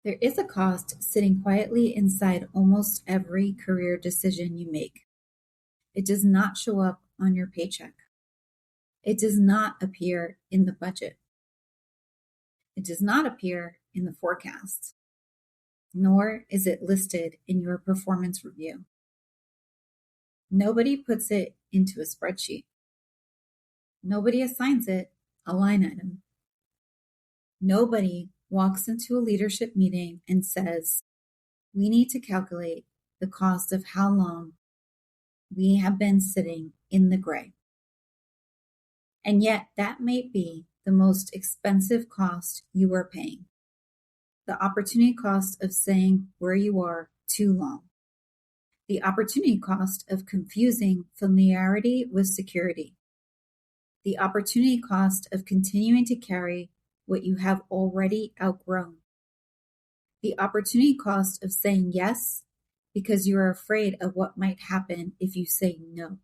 There is a cost sitting quietly inside almost every career decision you make. It does not show up on your paycheck. It does not appear in the budget. It does not appear in the forecast, nor is it listed in your performance review. Nobody puts it into a spreadsheet. Nobody assigns it a line item. Nobody walks into a leadership meeting and says, we need to calculate the cost of how long we have been sitting in the gray. And yet that may be the most expensive cost you are paying. The opportunity cost of saying where you are too long. The opportunity cost of confusing familiarity with security. The opportunity cost of continuing to carry what you have already outgrown. The opportunity cost of saying yes because you are afraid of what might happen if you say no.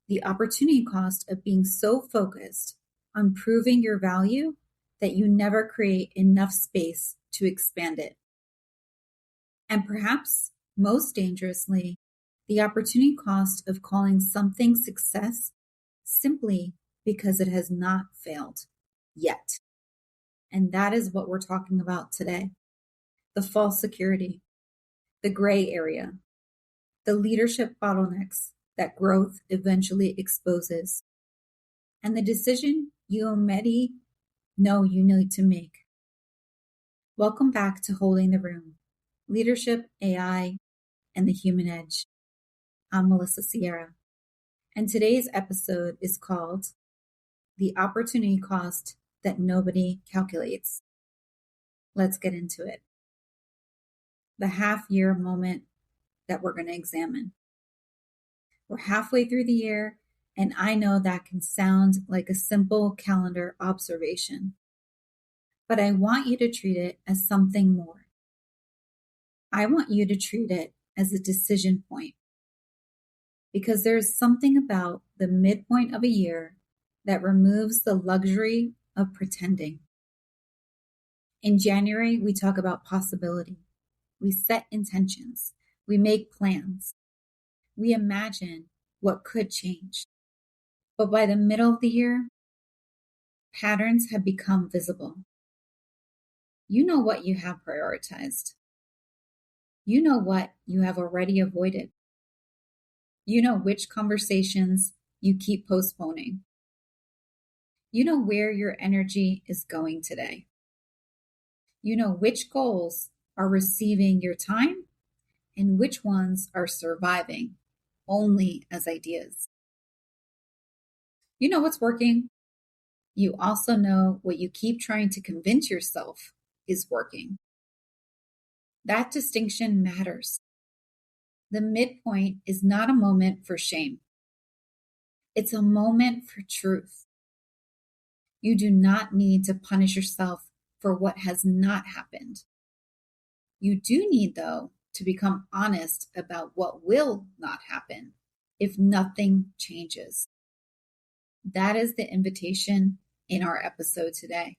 The opportunity cost of being so focused on proving your value that you never create enough space to expand it. And perhaps most dangerously, the opportunity cost of calling something success simply because it has not failed yet. And that is what we're talking about today. The false security, the gray area, the leadership bottlenecks that growth eventually exposes, and the decision you already know you need to make. Welcome back to Holding the Room, Leadership, AI, and the Human Edge. I'm Melissa Sierra, and today's episode is called The Opportunity Cost That Nobody Calculates. Let's get into it. The half-year moment that we're going to examine. We're halfway through the year, and I know that can sound like a simple calendar observation, but I want you to treat it as something more. I want you to treat it as a decision point, because there's something about the midpoint of a year that removes the luxury of pretending. In January, we talk about possibility. We set intentions. We make plans. We imagine what could change. But by the middle of the year, patterns have become visible. You know what you have prioritized. You know what you have already avoided. You know which conversations you keep postponing. You know where your energy is going today. You know which goals are receiving your time and which ones are surviving only as ideas. You know what's working. You also know what you keep trying to convince yourself is working. That distinction matters. The midpoint is not a moment for shame. It's a moment for truth. You do not need to punish yourself for what has not happened. You do need, though, to become honest about what will not happen if nothing changes. That is the invitation in our episode today.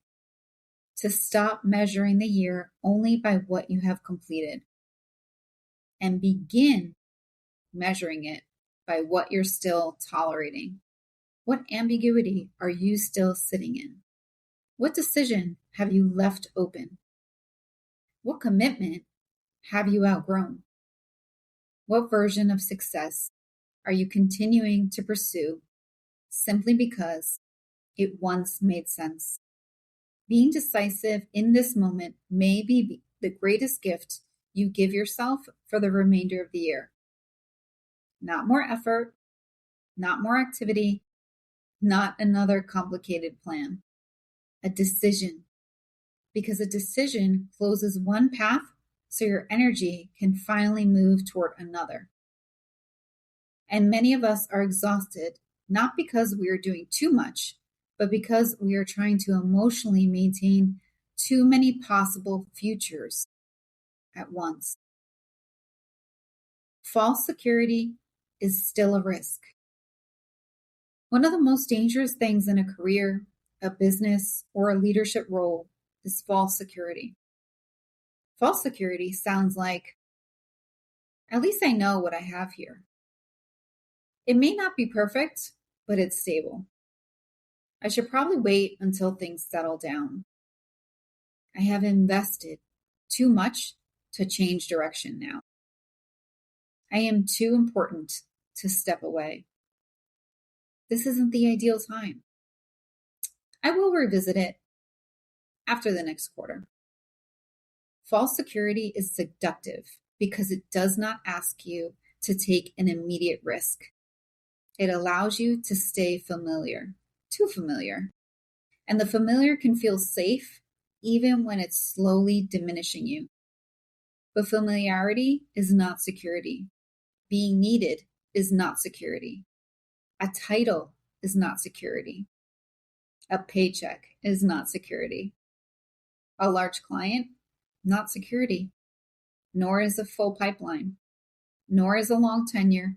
To stop measuring the year only by what you have completed and begin measuring it by what you're still tolerating. What ambiguity are you still sitting in? What decision have you left open? What commitment have you outgrown? What version of success are you continuing to pursue simply because it once made sense? Being decisive in this moment may be the greatest gift you give yourself for the remainder of the year. Not more effort, not more activity, not another complicated plan. A decision. Because a decision closes one path so your energy can finally move toward another. And many of us are exhausted, not because we are doing too much, but because we are trying to emotionally maintain too many possible futures at once. False security is still a risk. One of the most dangerous things in a career, a business, or a leadership role is false security. False security sounds like, at least I know what I have here. It may not be perfect, but it's stable. I should probably wait until things settle down. I have invested too much to change direction now. I am too important to step away. This isn't the ideal time. I will revisit it after the next quarter. False security is seductive because it does not ask you to take an immediate risk. It allows you to stay familiar, too familiar. And the familiar can feel safe even when it's slowly diminishing you. But familiarity is not security. Being needed is not security. A title is not security. A paycheck is not security. A large client, not security. Nor is a full pipeline. Nor is a long tenure.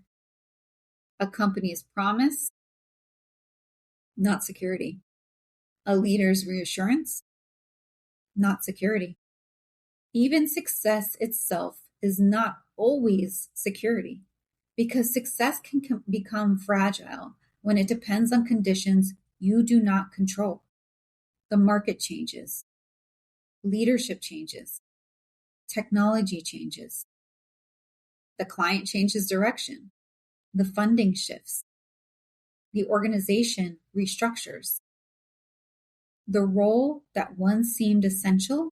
A company's promise, not security. A leader's reassurance, not security. Even success itself is not always security, because success can become fragile when it depends on conditions you do not control. The market changes, leadership changes, technology changes, the client changes direction, the funding shifts, the organization restructures. The role that once seemed essential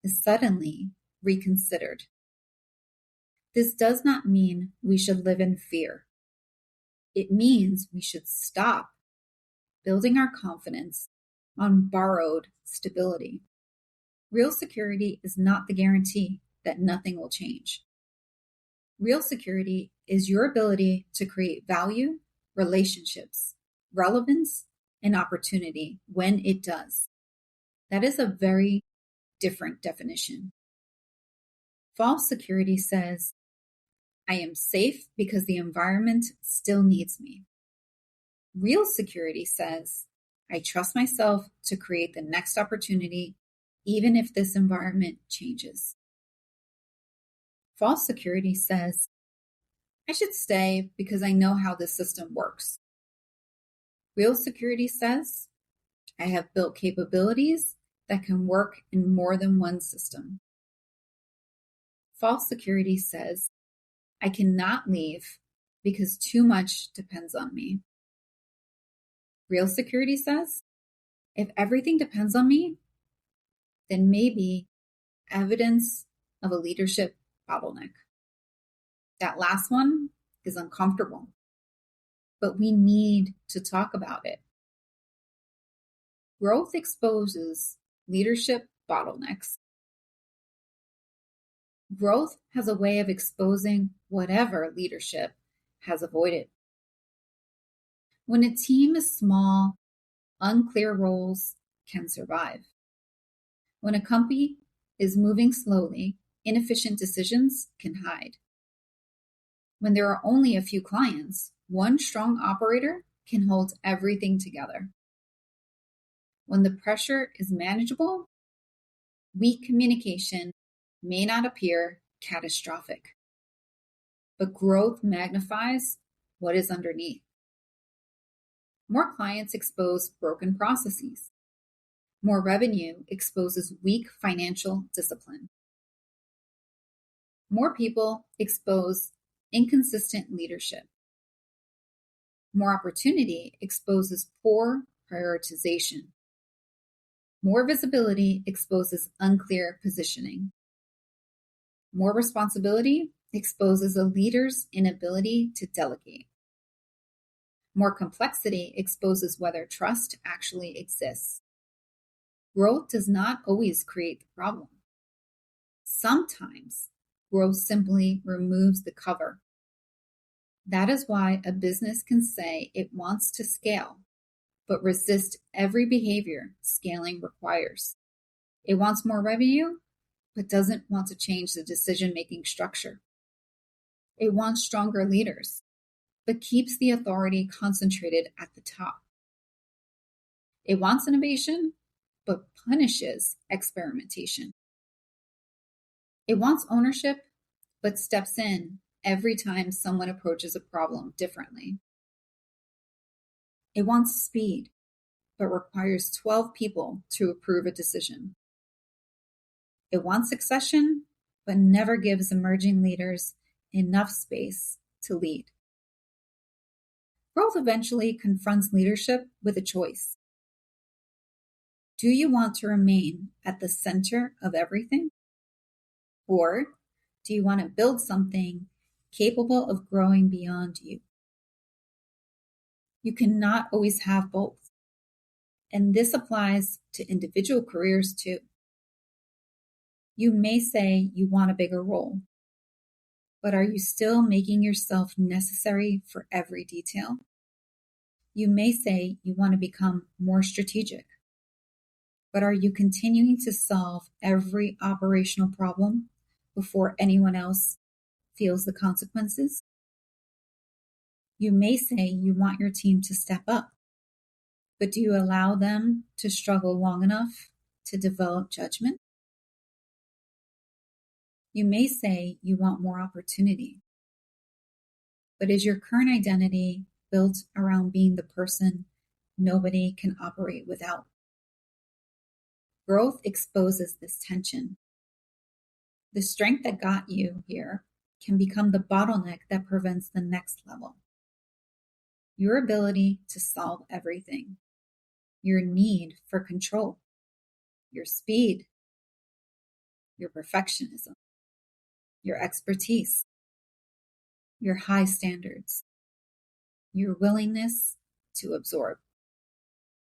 is suddenly reconsidered. This does not mean we should live in fear. It means we should stop building our confidence on borrowed stability. Real security is not the guarantee that nothing will change. Real security is your ability to create value, relationships, relevance, and opportunity when it does. That is a very different definition. False security says, I am safe because the environment still needs me. Real security says, I trust myself to create the next opportunity, even if this environment changes. False security says, I should stay because I know how this system works. Real security says, I have built capabilities that can work in more than one system. False security says, I cannot leave because too much depends on me. Real security says, if everything depends on me, then maybe evidence of a leadership bottleneck. That last one is uncomfortable, but we need to talk about it. Growth exposes leadership bottlenecks. Growth has a way of exposing whatever leadership has avoided. When a team is small, unclear roles can survive. When a company is moving slowly, inefficient decisions can hide. When there are only a few clients, one strong operator can hold everything together. When the pressure is manageable, weak communication may not appear catastrophic, but growth magnifies what is underneath. More clients expose broken processes. More revenue exposes weak financial discipline. More people expose inconsistent leadership. More opportunity exposes poor prioritization. More visibility exposes unclear positioning. More responsibility exposes a leader's inability to delegate. More complexity exposes whether trust actually exists. Growth does not always create the problem. Sometimes growth simply removes the cover. That is why a business can say it wants to scale, but resist every behavior scaling requires. It wants more revenue, but doesn't want to change the decision-making structure. It wants stronger leaders, but keeps the authority concentrated at the top. It wants innovation, but punishes experimentation. It wants ownership, but steps in every time someone approaches a problem differently. It wants speed, but requires 12 people to approve a decision. It wants succession, but never gives emerging leaders enough space to lead. Growth eventually confronts leadership with a choice. Do you want to remain at the center of everything? Or do you want to build something capable of growing beyond you? You cannot always have both. And this applies to individual careers too. You may say you want a bigger role, but are you still making yourself necessary for every detail? You may say you want to become more strategic, but are you continuing to solve every operational problem before anyone else feels the consequences? You may say you want your team to step up, but do you allow them to struggle long enough to develop judgment? You may say you want more opportunity, but is your current identity built around being the person nobody can operate without? Growth exposes this tension. The strength that got you here can become the bottleneck that prevents the next level. Your ability to solve everything, your need for control, your speed, your perfectionism, your expertise, your high standards, your willingness to absorb,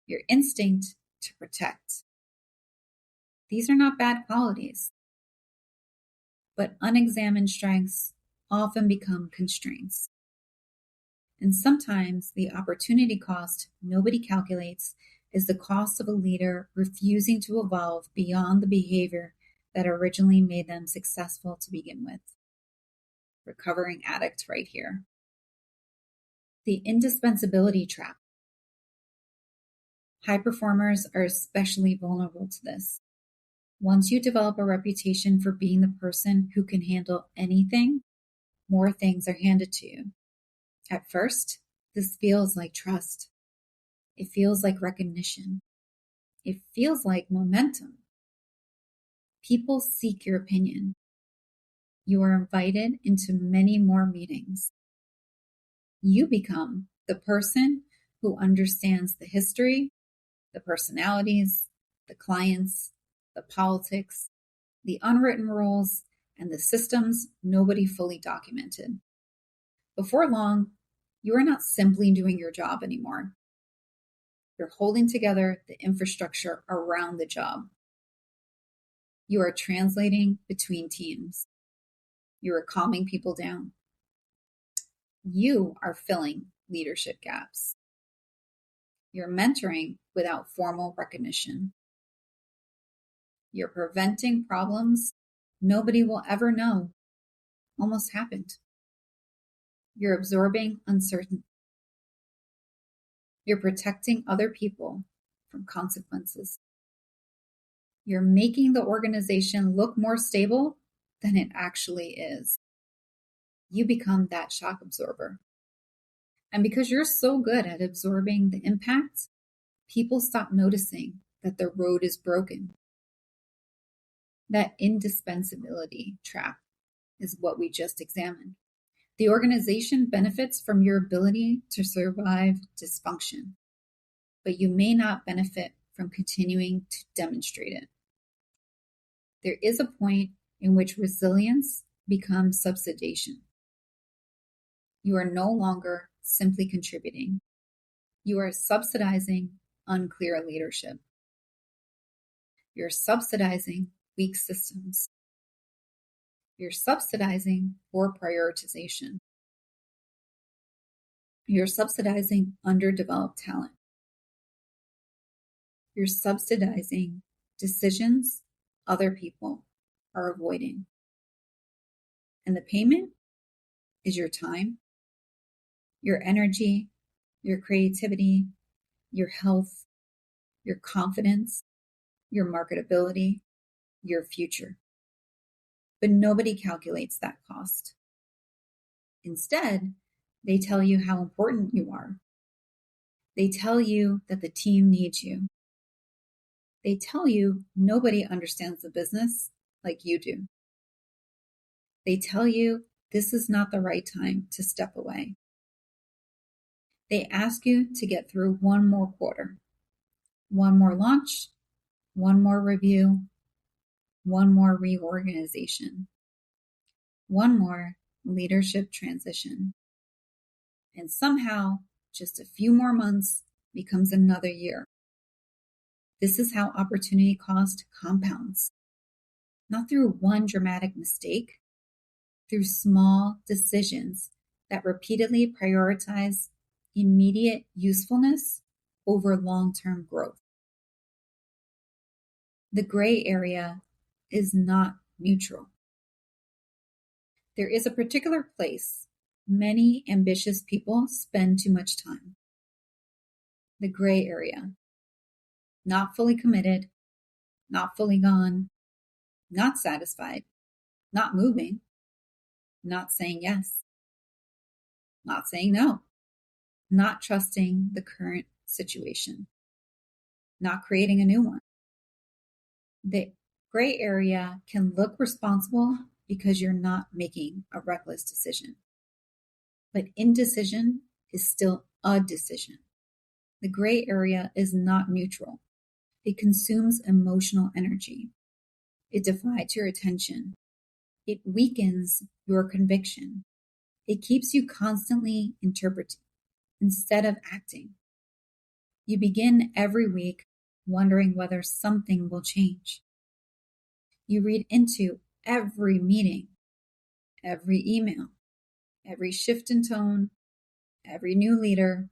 your instinct to protect. These are not bad qualities, but unexamined strengths often become constraints. And sometimes the opportunity cost nobody calculates is the cost of a leader refusing to evolve beyond the behavior that originally made them successful to begin with. Recovering addict right here. The indispensability trap. High performers are especially vulnerable to this. Once you develop a reputation for being the person who can handle anything, more things are handed to you. At first, this feels like trust. It feels like recognition. It feels like momentum. People seek your opinion. You are invited into many more meetings. You become the person who understands the history, the personalities, the clients, the politics, the unwritten rules, and the systems nobody fully documented. Before long, you are not simply doing your job anymore. You're holding together the infrastructure around the job. You are translating between teams. You are calming people down. You are filling leadership gaps. You're mentoring without formal recognition. You're preventing problems nobody will ever know almost happened. You're absorbing uncertainty. You're protecting other people from consequences. You're making the organization look more stable than it actually is. You become that shock absorber. And because you're so good at absorbing the impact, people stop noticing that the road is broken. That indispensability trap is what we just examined. The organization benefits from your ability to survive dysfunction, but you may not benefit from continuing to demonstrate it. There is a point in which resilience becomes subsidization. You are no longer simply contributing. You are subsidizing unclear leadership. You're subsidizing weak systems. You're subsidizing poor prioritization. You're subsidizing underdeveloped talent. You're subsidizing decisions other people are avoiding. And the payment is your time, your energy, your creativity, your health, your confidence, your marketability, your future. but nobody calculates that cost. Instead, they tell you how important you are. They tell you that the team needs you. They tell you nobody understands the business like you do. They tell you this is not the right time to step away. They ask you to get through one more quarter, one more launch, one more review, one more reorganization, one more leadership transition. And somehow, just a few more months becomes another year. This is how opportunity cost compounds. Not through one dramatic mistake, through small decisions that repeatedly prioritize immediate usefulness over long-term growth. The gray area is not neutral. There is a particular place many ambitious people spend too much time. The gray area. Not fully committed, not fully gone, not satisfied, not moving, not saying yes, not saying no, not trusting the current situation, not creating a new one. The gray area can look responsible because you're not making a reckless decision. But indecision is still a decision. The gray area is not neutral. It consumes emotional energy. It divides your attention. It weakens your conviction. It keeps you constantly interpreting instead of acting. You begin every week wondering whether something will change. You read into every meeting, every email, every shift in tone, every new leader,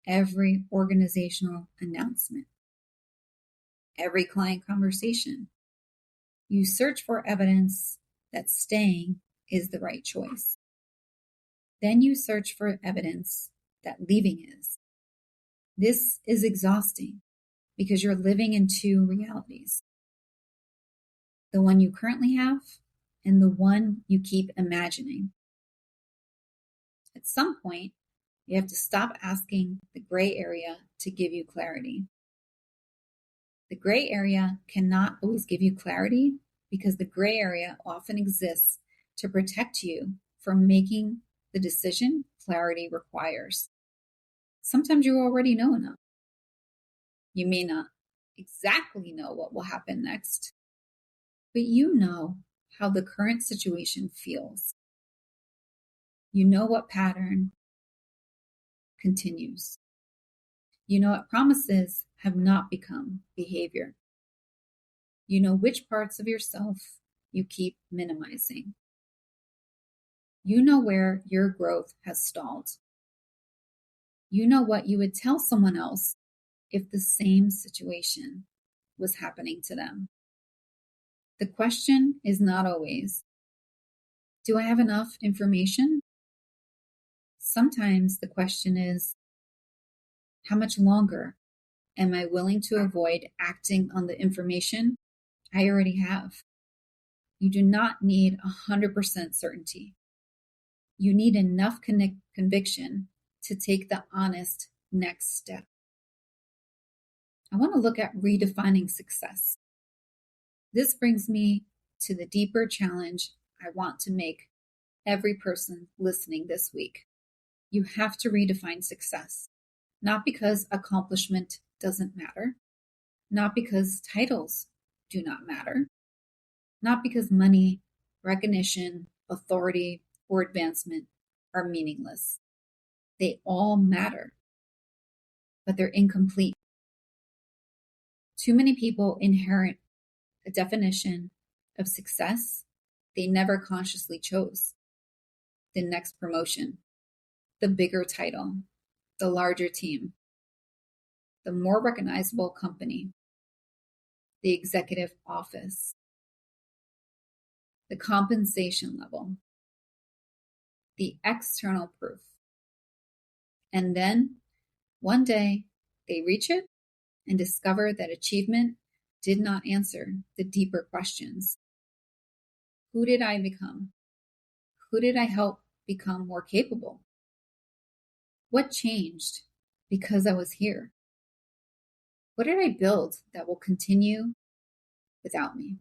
every organizational announcement, every client conversation. You search for evidence that staying is the right choice. Then you search for evidence that leaving is. This is exhausting because you're living in two realities. The one you currently have and the one you keep imagining. At some point, you have to stop asking the gray area to give you clarity. The gray area cannot always give you clarity because the gray area often exists to protect you from making the decision clarity requires. Sometimes you already know enough. You may not exactly know what will happen next, but you know how the current situation feels. You know what pattern continues. You know what promises have not become behavior. You know which parts of yourself you keep minimizing. You know where your growth has stalled. You know what you would tell someone else if the same situation was happening to them. The question is not always, do I have enough information? Sometimes the question is, how much longer am I willing to avoid acting on the information I already have? You do not need 100% certainty. You need enough conviction to take the honest next step. I want to look at redefining success. This brings me to the deeper challenge I want to make every person listening this week. You have to redefine success, not because accomplishment doesn't matter, not because titles do not matter, not because money, recognition, authority, or advancement are meaningless. They all matter, but they're incomplete. Too many people inherit a definition of success they never consciously chose. The next promotion, the bigger title, the larger team, the more recognizable company, the executive office, the compensation level, the external proof. And then one day they reach it and discover that achievement did not answer the deeper questions. Who did I become? Who did I help become more capable? What changed because I was here? What did I build that will continue without me?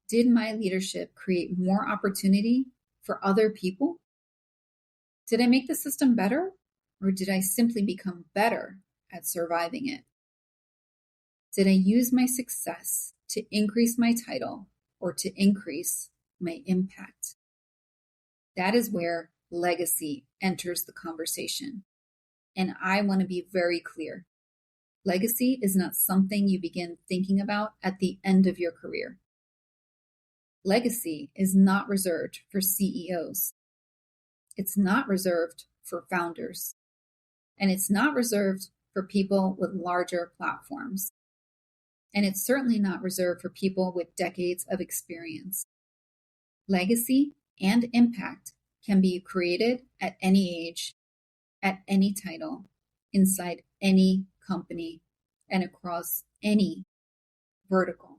Did my leadership create more opportunity for other people? Did I make the system better, or did I simply become better at surviving it? Did I use my success to increase my title or to increase my impact? That is where legacy enters the conversation. And I want to be very clear. Legacy is not something you begin thinking about at the end of your career. Legacy is not reserved for CEOs. It's not reserved for founders. And it's not reserved for people with larger platforms. And it's certainly not reserved for people with decades of experience. Legacy and impact can be created at any age, at any title, inside any company, and across any vertical.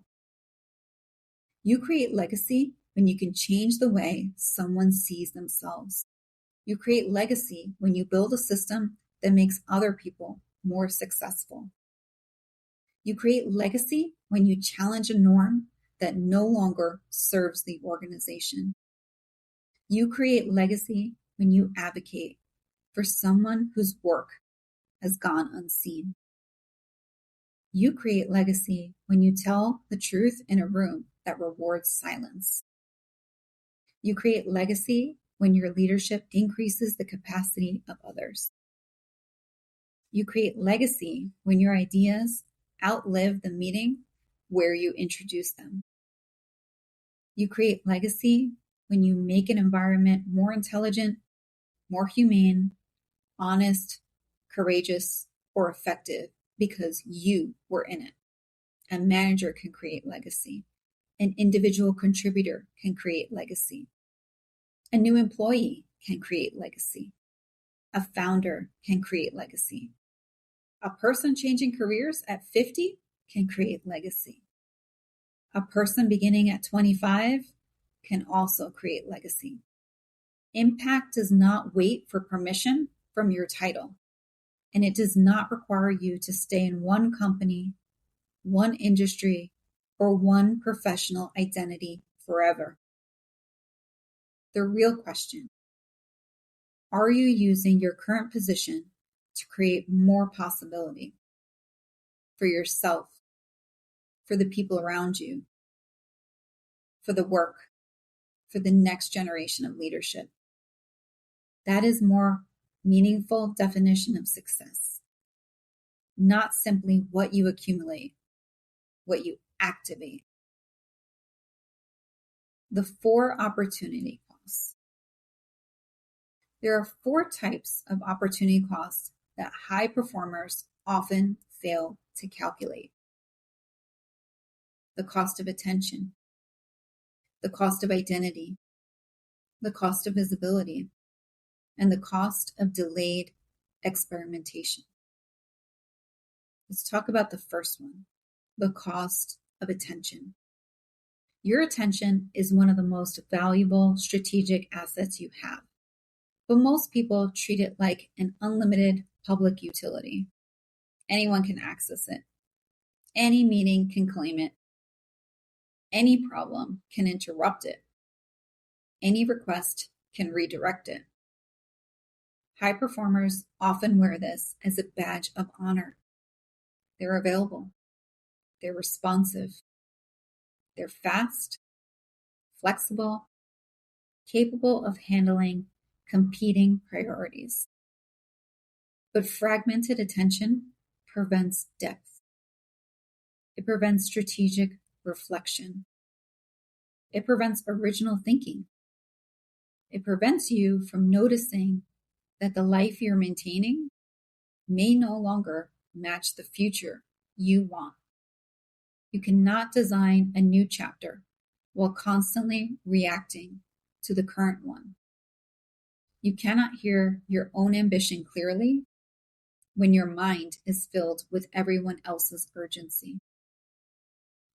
You create legacy when you can change the way someone sees themselves. You create legacy when you build a system that makes other people more successful. You create legacy when you challenge a norm that no longer serves the organization. You create legacy when you advocate for someone whose work has gone unseen. You create legacy when you tell the truth in a room that rewards silence. You create legacy when your leadership increases the capacity of others. You create legacy when your ideas outlive the meeting where you introduce them. You create legacy when you make an environment more intelligent, more humane, honest, courageous, or effective because you were in it. A manager can create legacy. An individual contributor can create legacy. A new employee can create legacy. A founder can create legacy. A person changing careers at 50 can create legacy. A person beginning at 25 can also create legacy. Impact does not wait for permission from your title, and it does not require you to stay in one company, one industry, or one professional identity forever. The real question: are you using your current position to create more possibility for yourself, for the people around you, for the work, for the next generation of leadership? That is more meaningful definition of success. Not simply what you accumulate, what you activate. The 4 opportunity costs. There are 4 types of opportunity costs that high performers often fail to calculate. The cost of attention, the cost of identity, the cost of visibility, and the cost of delayed experimentation. Let's talk about the first one, the cost of attention. Your attention is one of the most valuable strategic assets you have, but most people treat it like an unlimited public utility. Anyone can access it. Any meeting can claim it. Any problem can interrupt it. Any request can redirect it. High performers often wear this as a badge of honor. They're available. They're responsive. They're fast, flexible, capable of handling competing priorities. But fragmented attention prevents depth. It prevents strategic reflection. It prevents original thinking. It prevents you from noticing that the life you're maintaining may no longer match the future you want. You cannot design a new chapter while constantly reacting to the current one. You cannot hear your own ambition clearly when your mind is filled with everyone else's urgency.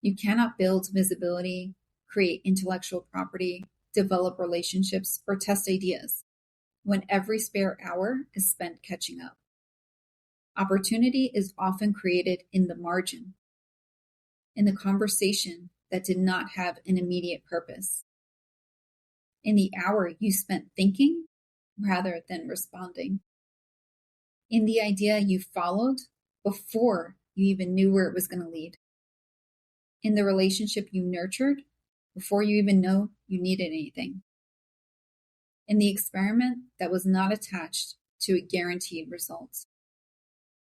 You cannot build visibility, create intellectual property, develop relationships, or test ideas when every spare hour is spent catching up. Opportunity is often created in the margin, in the conversation that did not have an immediate purpose, in the hour you spent thinking rather than responding, in the idea you followed before you even knew where it was going to lead, in the relationship you nurtured before you even know you needed anything, in the experiment that was not attached to a guaranteed result.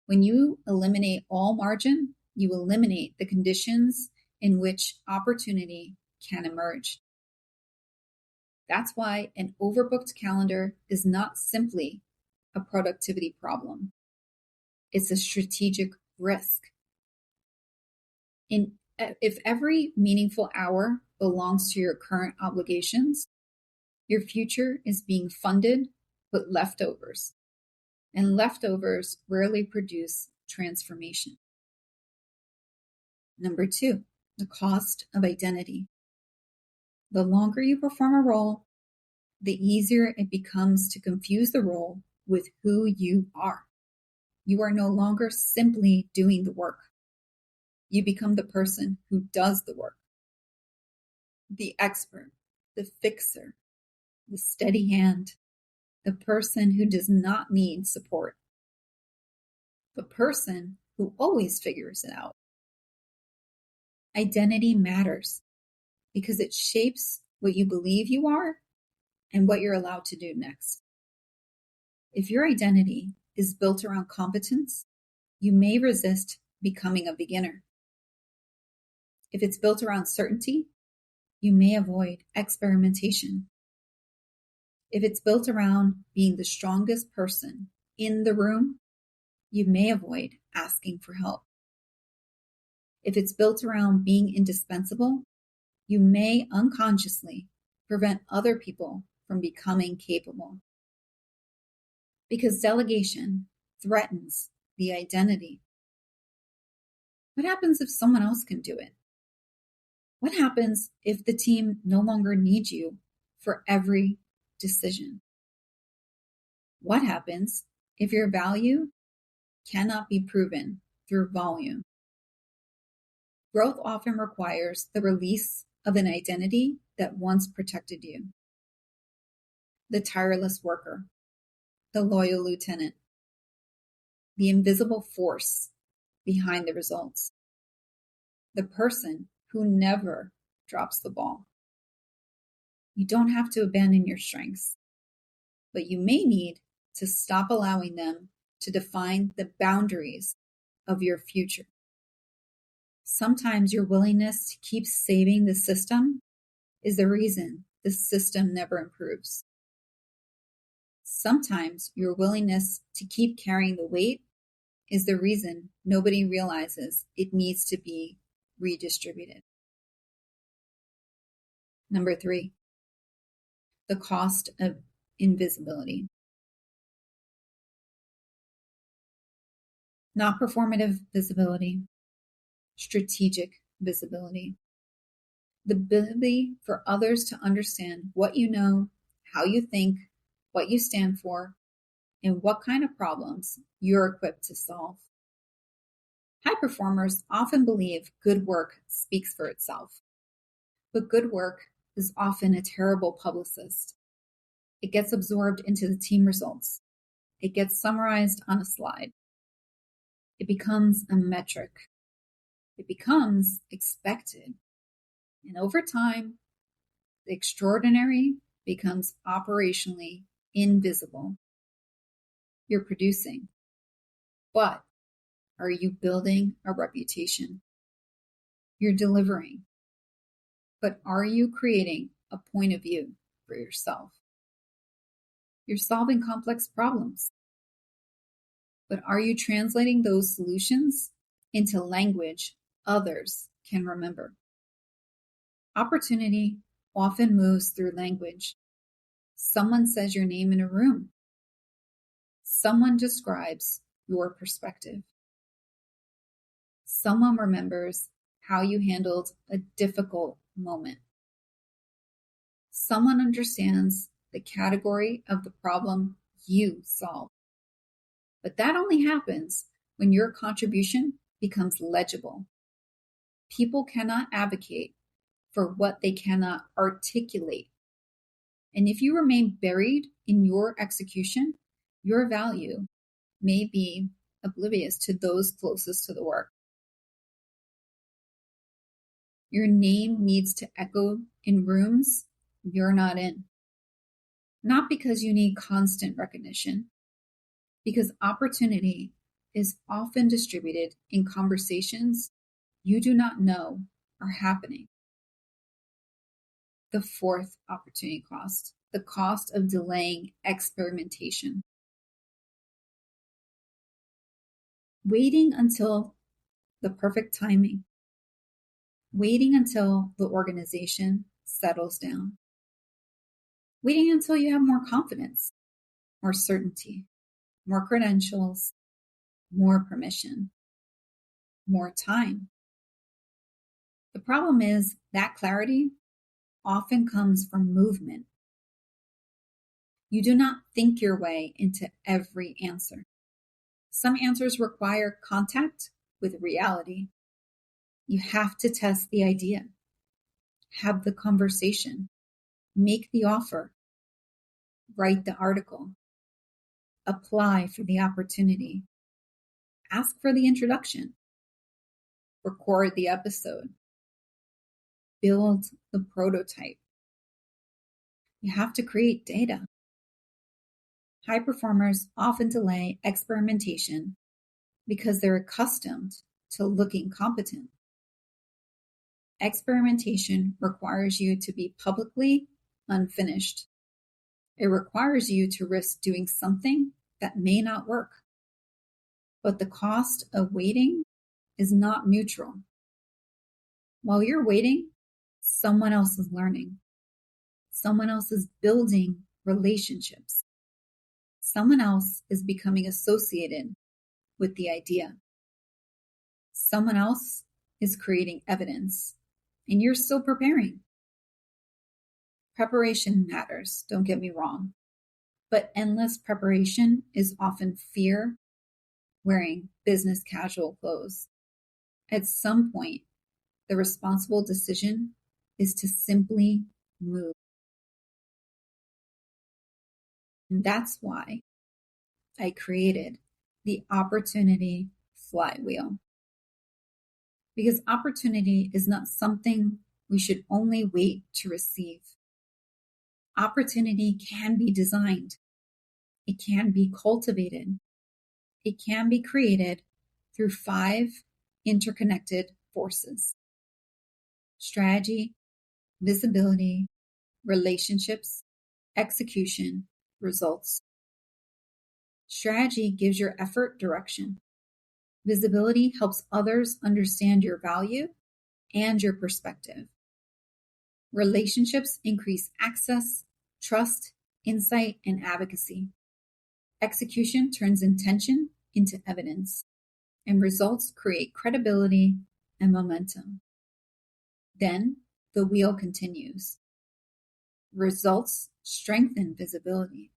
When you eliminate all margin, you eliminate the conditions in which opportunity can emerge. That's why an overbooked calendar is not simply a productivity problem. It's a strategic risk. If every meaningful hour belongs to your current obligations, your future is being funded with leftovers. And leftovers rarely produce transformation. Number 2, the cost of identity. The longer you perform a role, the easier it becomes to confuse the role with who you are. You are no longer simply doing the work. You become the person who does the work. The expert, the fixer, the steady hand, the person who does not need support, the person who always figures it out. Identity matters because it shapes what you believe you are and what you're allowed to do next. If your identity is built around competence, you may resist becoming a beginner. If it's built around certainty, you may avoid experimentation. If it's built around being the strongest person in the room, you may avoid asking for help. If it's built around being indispensable, you may unconsciously prevent other people from becoming capable. Because delegation threatens the identity. What happens if someone else can do it? What happens if the team no longer needs you for every decision? What happens if your value cannot be proven through volume? Growth often requires the release of an identity that once protected you. The tireless worker, the loyal lieutenant, the invisible force behind the results, the person who never drops the ball. You don't have to abandon your strengths, but you may need to stop allowing them to define the boundaries of your future. Sometimes your willingness to keep saving the system is the reason the system never improves. Sometimes your willingness to keep carrying the weight is the reason nobody realizes it needs to be redistributed. Number 3, the cost of invisibility. Not performative visibility, strategic visibility. The ability for others to understand what you know, how you think, what you stand for, and what kind of problems you're equipped to solve. High performers often believe good work speaks for itself, but good work is often a terrible publicist. It gets absorbed into the team results. It gets summarized on a slide. It becomes a metric. It becomes expected. And over time, the extraordinary becomes operationally invisible. You're producing, but are you building a reputation? You're delivering, but are you creating a point of view for yourself? You're solving complex problems, but are you translating those solutions into language others can remember? Opportunity often moves through language. Someone says your name in a room. Someone describes your perspective. Someone remembers how you handled a difficult moment. Someone understands the category of the problem you solve. But that only happens when your contribution becomes legible. People cannot advocate for what they cannot articulate. And if you remain buried in your execution, your value may be oblivious to those closest to the work. Your name needs to echo in rooms you're not in. Not because you need constant recognition, because opportunity is often distributed in conversations you do not know are happening. The fourth opportunity cost, the cost of delaying experimentation. Waiting until the perfect timing. Waiting until the organization settles down. Waiting until you have more confidence, more certainty, more credentials, more permission, more time. The problem is that clarity often comes from movement. You do not think your way into every answer. Some answers require contact with reality. You have to test the idea, have the conversation, make the offer, write the article, apply for the opportunity, ask for the introduction, record the episode, build the prototype. You have to create data. High performers often delay experimentation because they're accustomed to looking competent. Experimentation requires you to be publicly unfinished. It requires you to risk doing something that may not work. But the cost of waiting is not neutral. While you're waiting, someone else is learning. Someone else is building relationships. Someone else is becoming associated with the idea. Someone else is creating evidence, and you're still preparing. Preparation matters, don't get me wrong, but endless preparation is often fear wearing business casual clothes. At some point, the responsible decision is to simply move. And that's why I created the opportunity flywheel. Because opportunity is not something we should only wait to receive. Opportunity can be designed. It can be cultivated. It can be created through 5 interconnected forces: strategy, visibility, relationships, execution, results. Strategy gives your effort direction. Visibility helps others understand your value and your perspective. Relationships increase access, trust, insight, and advocacy. Execution turns intention into evidence, and results create credibility and momentum. Then the wheel continues. Results strengthen visibility.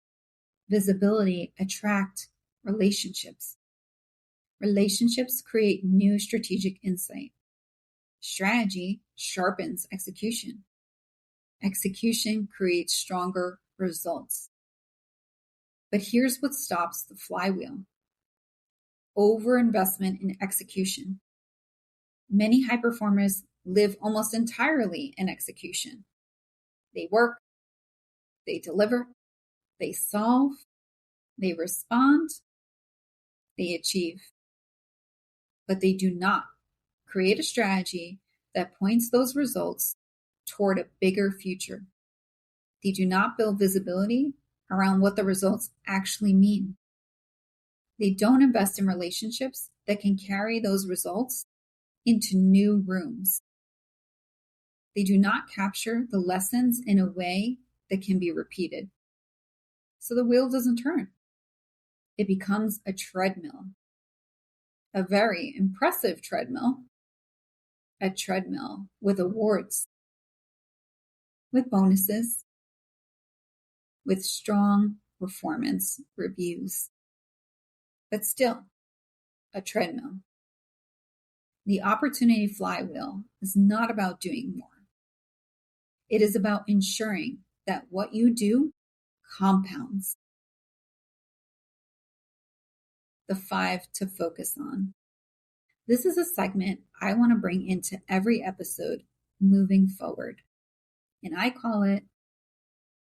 Visibility attracts relationships. Relationships create new strategic insight. Strategy sharpens execution. Execution creates stronger results. But here's what stops the flywheel: overinvestment in execution. Many high performers live almost entirely in execution. They work, they deliver, they solve, they respond, they achieve. But they do not create a strategy that points those results toward a bigger future. They do not build visibility around what the results actually mean. They don't invest in relationships that can carry those results into new rooms. They do not capture the lessons in a way that can be repeated. So the wheel doesn't turn. It becomes a treadmill, a very impressive treadmill, a treadmill with awards, with bonuses, with strong performance reviews. But still, a treadmill. The opportunity flywheel is not about doing more. It is about ensuring that what you do compounds. The 5 to focus on. This is a segment I want to bring into every episode moving forward, and I call it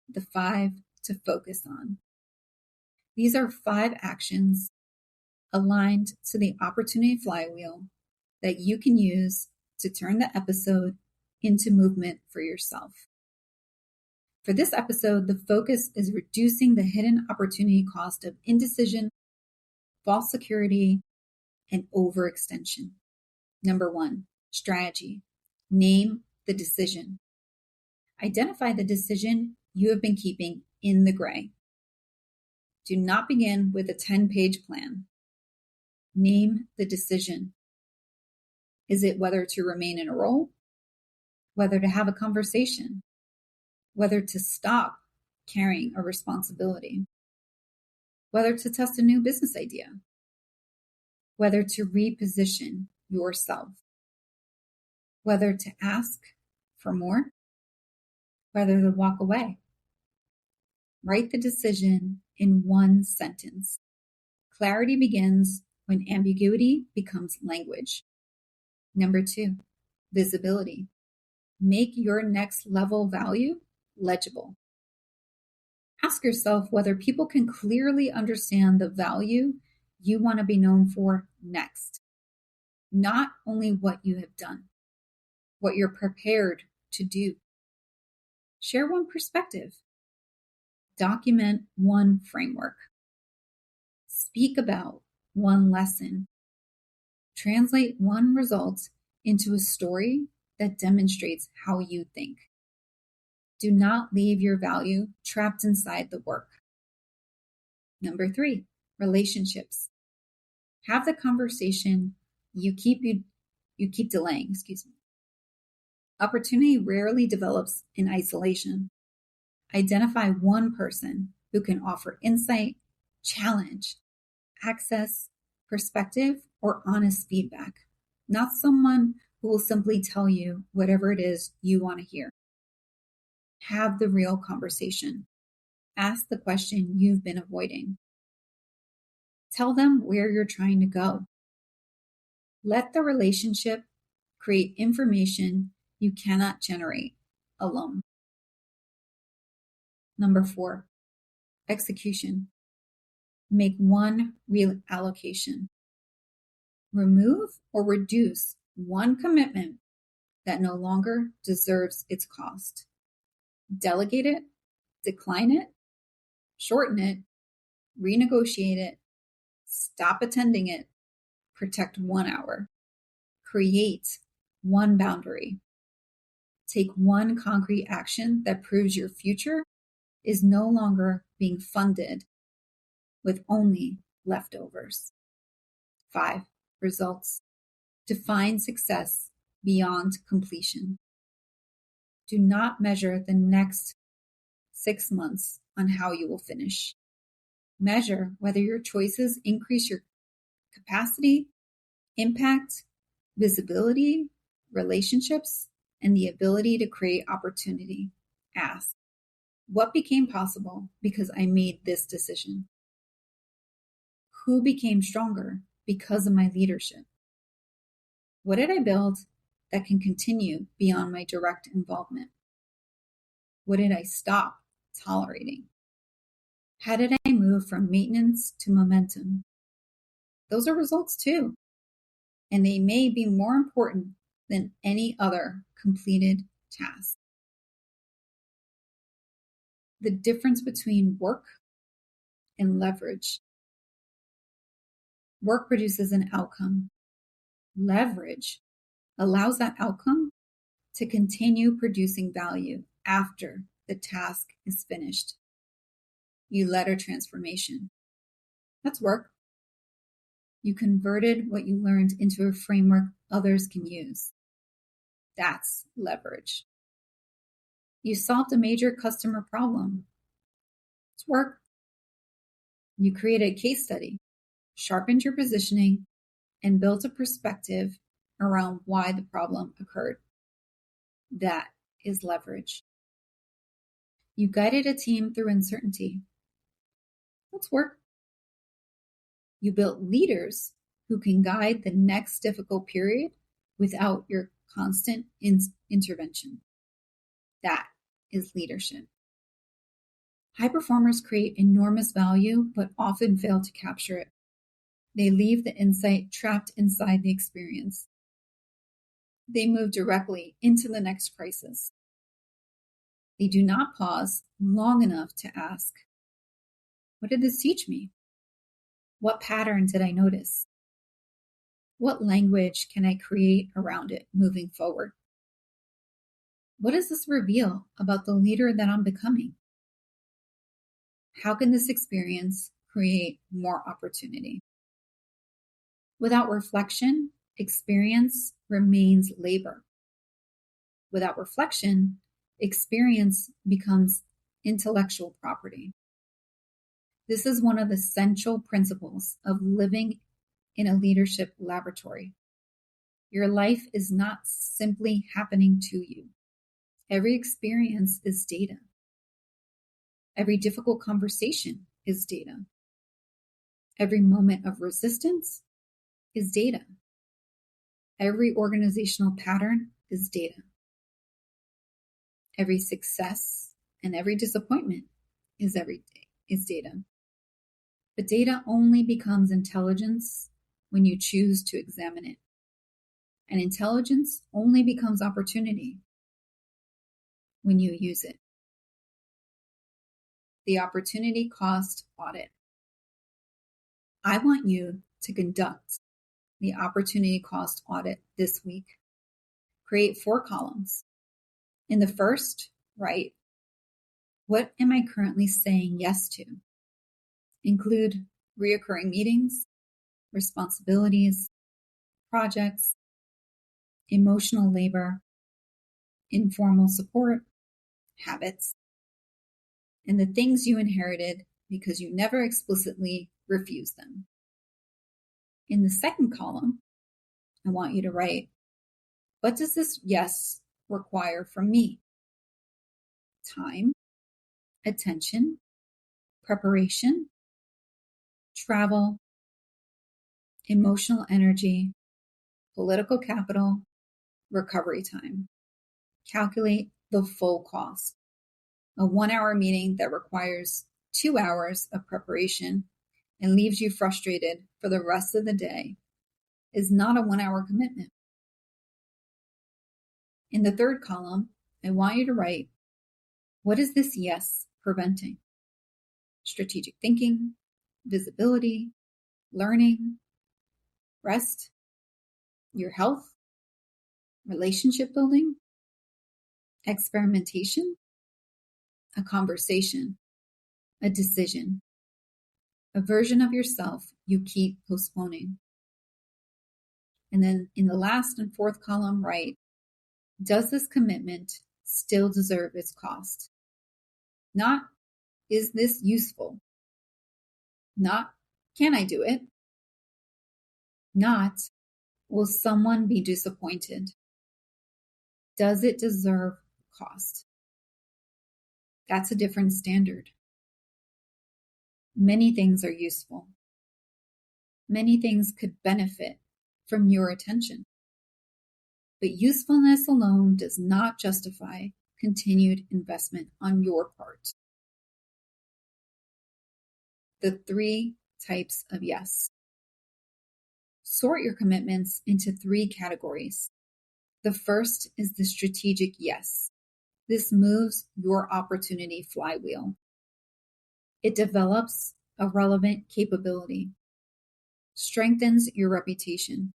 the 5 to focus on. These are 5 actions aligned to the opportunity flywheel that you can use to turn the episode into movement for yourself. For this episode, the focus is reducing the hidden opportunity cost of indecision, false security, and overextension. Number 1, strategy. Name the decision. Identify the decision you have been keeping in the gray. Do not begin with a 10-page plan. Name the decision. Is it whether to remain in a role? Whether to have a conversation? Whether to stop carrying a responsibility? Whether to test a new business idea? Whether to reposition yourself? Whether to ask for more? Whether to walk away? Write the decision in 1 sentence. Clarity begins when ambiguity becomes language. Number 2, visibility. Make your next level value legible. Ask yourself whether people can clearly understand the value you want to be known for next. Not only what you have done, what you're prepared to do. Share 1 perspective. Document 1 framework. Speak about 1 lesson. Translate 1 result into a story that demonstrates how you think. Do not leave your value trapped inside the work. Number 3, relationships. Have the conversation you keep delaying. Opportunity rarely develops in isolation. Identify 1 person who can offer insight, challenge, access, perspective, or honest feedback, not someone who will simply tell you whatever it is you want to hear. Have the real conversation. Ask the question you've been avoiding. Tell them where you're trying to go. Let the relationship create information you cannot generate alone. Number 4, execution. Make 1 reallocation. Remove or reduce 1 commitment that no longer deserves its cost. Delegate it, decline it, shorten it, renegotiate it, stop attending it, protect 1 hour, create 1 boundary. Take 1 concrete action that proves your future is no longer being funded with only leftovers. 5, results. Define success beyond completion. Do not measure the next 6 months on how you will finish. Measure whether your choices increase your capacity, impact, visibility, relationships, and the ability to create opportunity. Ask, what became possible because I made this decision? Who became stronger because of my leadership? What did I build that can continue beyond my direct involvement? What did I stop tolerating? How did I move from maintenance to momentum? Those are results too, and they may be more important than any other completed task. The difference between work and leverage. Work produces an outcome. Leverage allows that outcome to continue producing value after the task is finished. You led a transformation. That's work. You converted what you learned into a framework others can use. That's leverage. You solved a major customer problem. It's work. You created a case study, sharpened your positioning, and built a perspective around why the problem occurred. That is leverage. You guided a team through uncertainty. That's work. You built leaders who can guide the next difficult period without your constant intervention. That is leadership. High performers create enormous value, but often fail to capture it. They leave the insight trapped inside the experience. They move directly into the next crisis. They do not pause long enough to ask, what did this teach me? What pattern did I notice? What language can I create around it moving forward? What does this reveal about the leader that I'm becoming? How can this experience create more opportunity? Without reflection, experience remains labor. Without reflection, experience becomes intellectual property. This is one of the central principles of living in a leadership laboratory. Your life is not simply happening to you. Every experience is data. Every difficult conversation is data. Every moment of resistance is data. Every organizational pattern is data. Every success and every disappointment is data. But data only becomes intelligence when you choose to examine it. And intelligence only becomes opportunity when you use it. The opportunity cost audit. I want you to conduct the opportunity cost audit this week. Create 4 columns. In the first, write, what am I currently saying yes to? Include reoccurring meetings, responsibilities, projects, emotional labor, informal support, habits, and the things you inherited because you never explicitly refused them. In the second column, I want you to write, what does this yes require from me? Time, attention, preparation, travel, emotional energy, political capital, recovery time. Calculate the full cost. A 1-hour meeting that requires 2 hours of preparation and leaves you frustrated for the rest of the day is not a 1-hour commitment. In the third column, I want you to write, what is this yes preventing? Strategic thinking, visibility, learning, rest, your health, relationship building, experimentation, a conversation, a decision, a version of yourself you keep postponing. And then in the last and fourth column, write, does this commitment still deserve its cost? Not, is this useful? Not, can I do it? Not, will someone be disappointed? Does it deserve cost? That's a different standard. Many things are useful. Many things could benefit from your attention. But usefulness alone does not justify continued investment on your part. The 3 types of yes. Sort your commitments into 3 categories. The first is the strategic yes. This moves your opportunity flywheel. It develops a relevant capability, strengthens your reputation,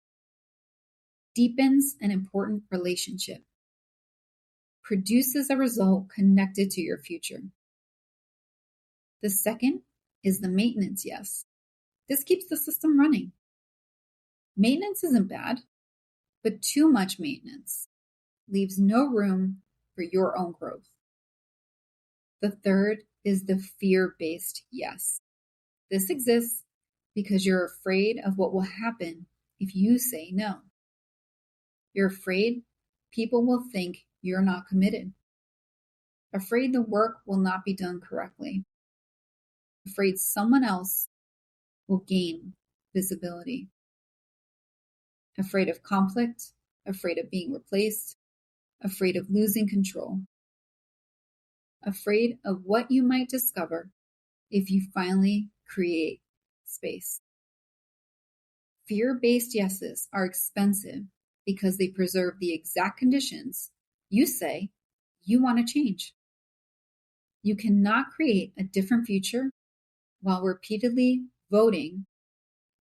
deepens an important relationship, produces a result connected to your future. The second is the maintenance yes. This keeps the system running. Maintenance isn't bad, but too much maintenance leaves no room for your own growth. The third is the fear-based yes. This exists because you're afraid of what will happen if you say no. You're afraid people will think you're not committed. Afraid the work will not be done correctly. Afraid someone else will gain visibility. Afraid of conflict, afraid of being replaced, afraid of losing control. Afraid of what you might discover if you finally create space. Fear-based yeses are expensive because they preserve the exact conditions you say you want to change. You cannot create a different future while repeatedly voting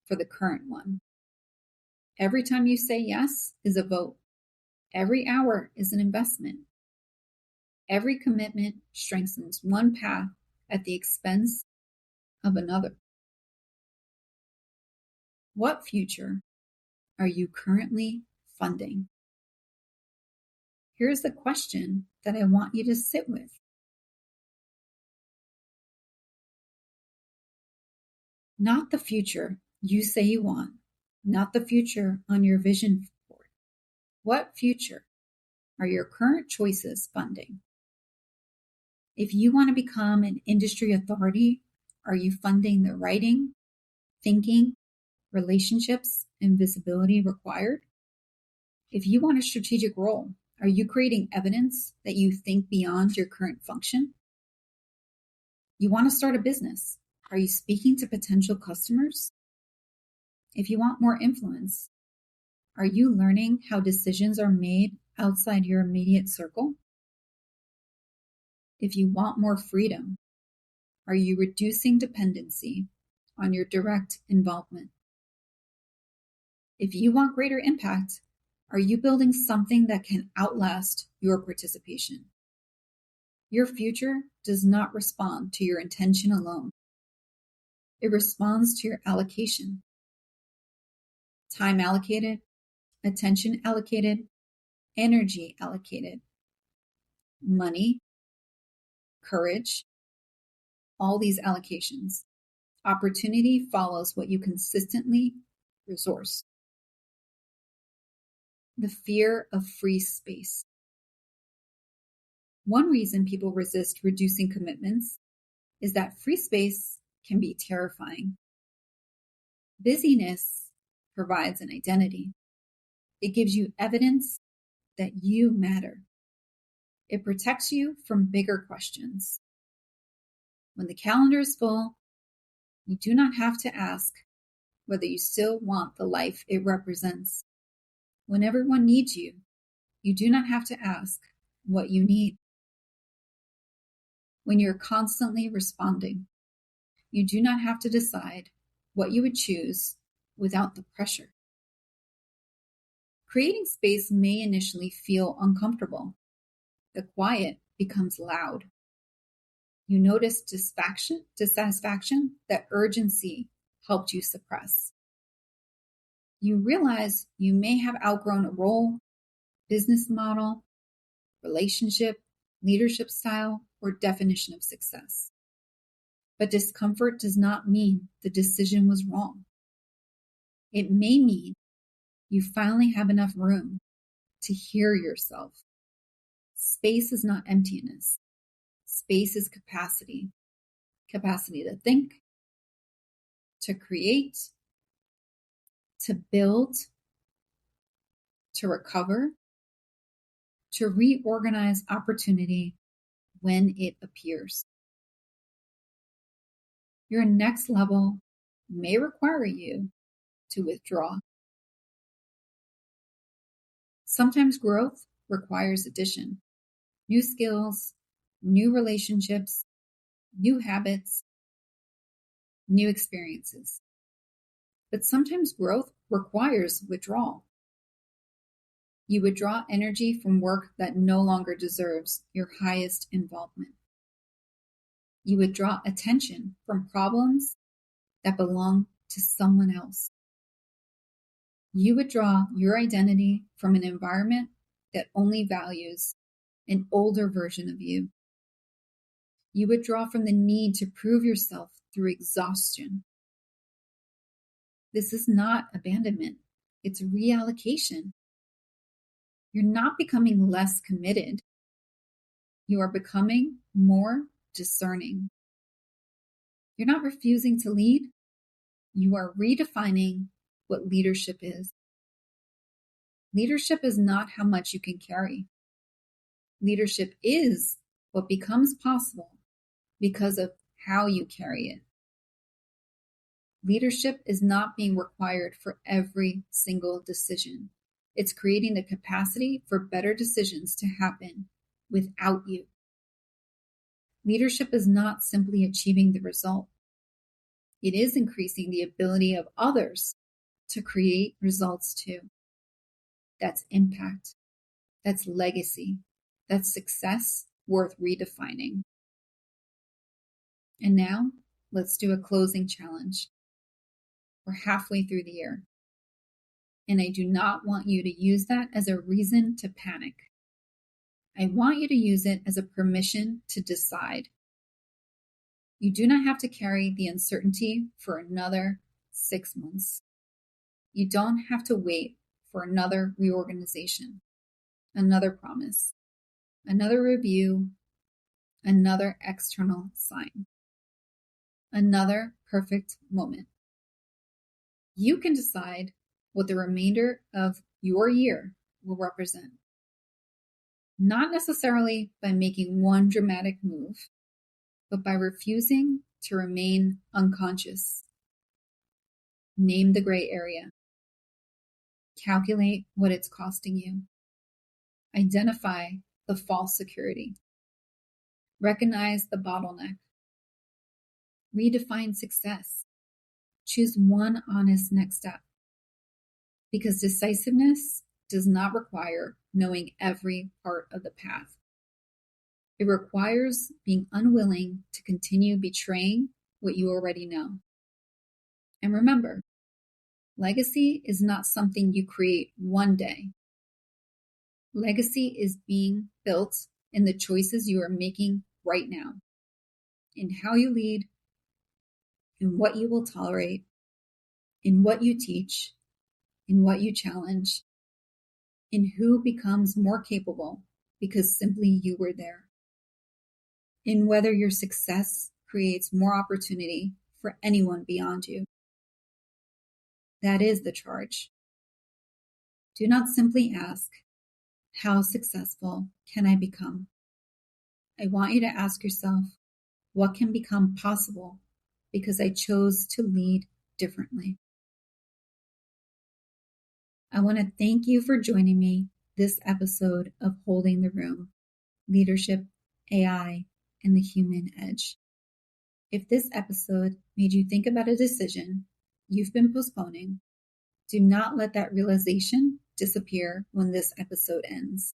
for the current one. Every time you say yes is a vote. Every hour is an investment. Every commitment strengthens one path at the expense of another. What future are you currently funding? Here's the question that I want you to sit with. Not the future you say you want, not the future on your vision board. What future are your current choices funding? If you want to become an industry authority, are you funding the writing, thinking, relationships, and visibility required? If you want a strategic role, are you creating evidence that you think beyond your current function? You want to start a business. Are you speaking to potential customers? If you want more influence, are you learning how decisions are made outside your immediate circle? If you want more freedom, are you reducing dependency on your direct involvement? If you want greater impact, are you building something that can outlast your participation? Your future does not respond to your intention alone. It responds to your allocation. Time allocated, attention allocated, energy allocated, money, courage, all these allocations. Opportunity follows what you consistently resource. The fear of free space. One reason people resist reducing commitments is that free space can be terrifying. Busyness provides an identity. It gives you evidence that you matter. It protects you from bigger questions. When the calendar is full, you do not have to ask whether you still want the life it represents. When everyone needs you, you do not have to ask what you need. When you're constantly responding, you do not have to decide what you would choose without the pressure. Creating space may initially feel uncomfortable. The quiet becomes loud. You notice dissatisfaction that urgency helped you suppress. You realize you may have outgrown a role, business model, relationship, leadership style, or definition of success. But discomfort does not mean the decision was wrong. It may mean you finally have enough room to hear yourself. Space is not emptiness. Space is capacity. Capacity to think, to create, to build, to recover, to reorganize opportunity when it appears. Your next level may require you to withdraw. Sometimes growth requires addition, new skills, new relationships, new habits, new experiences. But sometimes growth requires withdrawal. You withdraw energy from work that no longer deserves your highest involvement. You withdraw attention from problems that belong to someone else. You withdraw your identity from an environment that only values an older version of you. You withdraw from the need to prove yourself through exhaustion. This is not abandonment. It's reallocation. You're not becoming less committed. You are becoming more discerning. You're not refusing to lead. You are redefining what leadership is. Leadership is not how much you can carry. Leadership is what becomes possible because of how you carry it. Leadership is not being required for every single decision. It's creating the capacity for better decisions to happen without you. Leadership is not simply achieving the result. It is increasing the ability of others to create results too. That's impact. That's legacy. That's success worth redefining. And now, let's do a closing challenge. We're halfway through the year. And I do not want you to use that as a reason to panic. I want you to use it as a permission to decide. You do not have to carry the uncertainty for another 6 months. You don't have to wait for another reorganization, another promise, another review, another external sign, another perfect moment. You can decide what the remainder of your year will represent. Not necessarily by making one dramatic move, but by refusing to remain unconscious. Name the gray area. Calculate what it's costing you. Identify the false security. Recognize the bottleneck. Redefine success. Choose one honest next step. Because decisiveness does not require knowing every part of the path. It requires being unwilling to continue betraying what you already know. And remember, legacy is not something you create one day. Legacy is being built in the choices you are making right now, in how you lead, in what you will tolerate, in what you teach, in what you challenge, in who becomes more capable because simply you were there, in whether your success creates more opportunity for anyone beyond you. That is the charge. Do not simply ask, how successful can I become? I want you to ask yourself, what can become possible because I chose to lead differently? I want to thank you for joining me this episode of Holding the Room, Leadership, AI, and the Human Edge. If this episode made you think about a decision you've been postponing, do not let that realization disappear when this episode ends.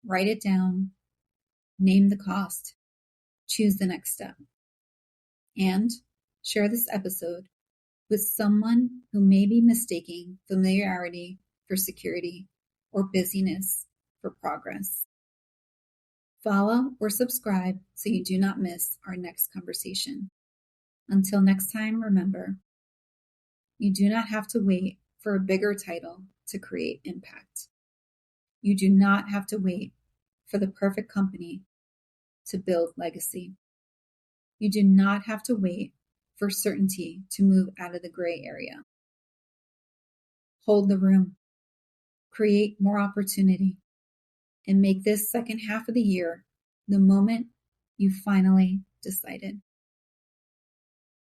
Write it down, name the cost, choose the next step, and share this episode with someone who may be mistaking familiarity for security or busyness for progress. Follow or subscribe so you do not miss our next conversation. Until next time, remember, you do not have to wait for a bigger title to create impact. You do not have to wait for the perfect company to build legacy. You do not have to wait for certainty to move out of the gray area. Hold the room, create more opportunity, and make this second half of the year the moment you finally decided.